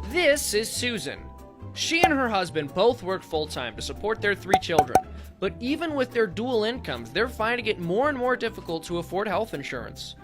This is Susan. She and her husband both work full-time to support their 3 children, but even with their dual incomes, they're finding it more and more difficult to afford health insurance.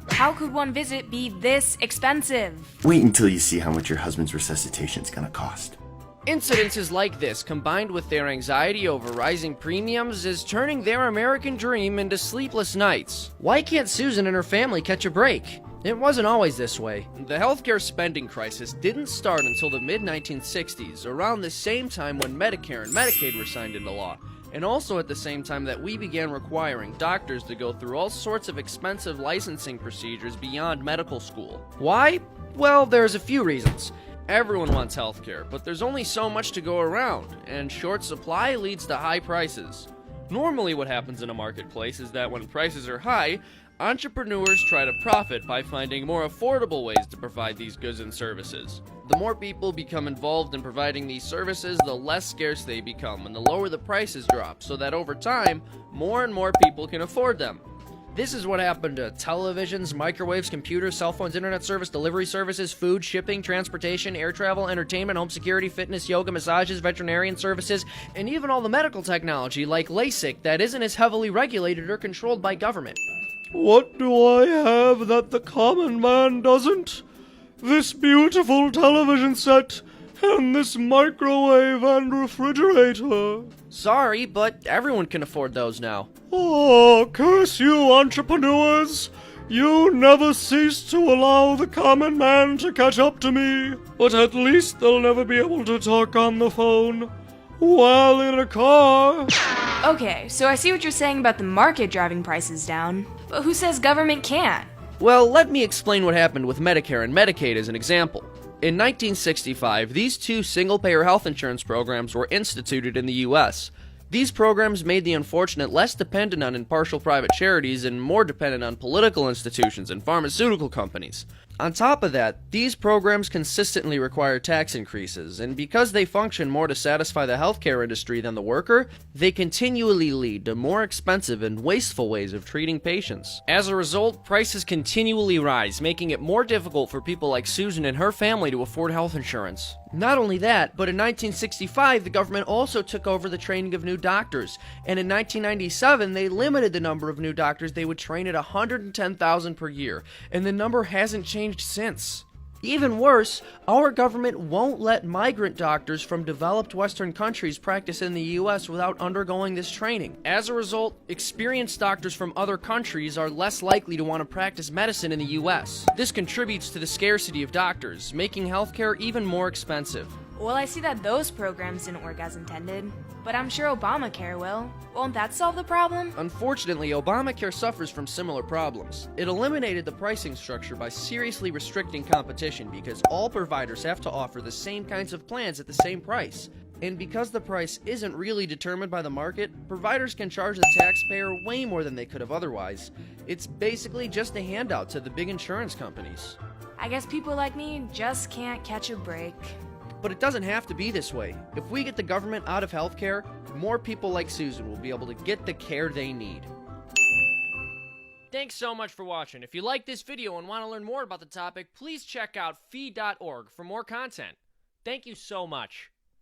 How could one visit be this expensive? Wait until you see how much your husband's resuscitation is gonna cost. Incidences like this, combined with their anxiety over rising premiums, is turning their American dream into sleepless nights. Why can't Susan and her family catch a break? It wasn't always this way. The healthcare spending crisis didn't start until the mid-1960s, around the same time when Medicare and Medicaid were signed into law, and also at the same time that we began requiring doctors to go through all sorts of expensive licensing procedures beyond medical school. Why? Well, there's a few reasons. Everyone wants healthcare, but there's only so much to go around, and short supply leads to high prices. Normally what happens in a marketplace is that when prices are high, entrepreneurs try to profit by finding more affordable ways to provide these goods and services. The more people become involved in providing these services, the less scarce they become, and the lower the prices drop, so that over time, more and more people can afford them. This is what happened to televisions, microwaves, computers, cell phones, internet service, delivery services, food, shipping, transportation, air travel, entertainment, home security, fitness, yoga, massages, veterinarian services, and even all the medical technology like LASIK that isn't as heavily regulated or controlled by government. What do I have that the common man doesn't? This beautiful television set, and this microwave and refrigerator. Sorry, but everyone can afford those now. Oh, curse you, entrepreneurs! You never cease to allow the common man to catch up to me. But at least they'll never be able to talk on the phone while in a car. Okay, so I see what you're saying about the market driving prices down, but who says government can't? Well, let me explain what happened with Medicare and Medicaid as an example. In 1965, these 2 single-payer health insurance programs were instituted in the U.S. These programs made the unfortunate less dependent on impartial private charities and more dependent on political institutions and pharmaceutical companies. On top of that, these programs consistently require tax increases, and because they function more to satisfy the healthcare industry than the worker, they continually lead to more expensive and wasteful ways of treating patients. As a result, prices continually rise, making it more difficult for people like Susan and her family to afford health insurance. Not only that, but in 1965, the government also took over the training of new doctors, and in 1997, they limited the number of new doctors they would train at 110,000 per year, and the number hasn't changed since. Even worse, our government won't let migrant doctors from developed Western countries practice in the U.S. without undergoing this training. As a result, experienced doctors from other countries are less likely to want to practice medicine in the U.S. This contributes to the scarcity of doctors, making healthcare even more expensive. Well, I see that those programs didn't work as intended, but I'm sure Obamacare will. Won't that solve the problem? Unfortunately, Obamacare suffers from similar problems. It eliminated the pricing structure by seriously restricting competition because all providers have to offer the same kinds of plans at the same price. And because the price isn't really determined by the market, providers can charge the taxpayer way more than they could have otherwise. It's basically just a handout to the big insurance companies. I guess people like me just can't catch a break. But it doesn't have to be this way. If we get the government out of healthcare, more people like Susan will be able to get the care they need. Thanks so much for watching. If you like this video and want to learn more about the topic, please check out fee.org for more content. Thank you so much.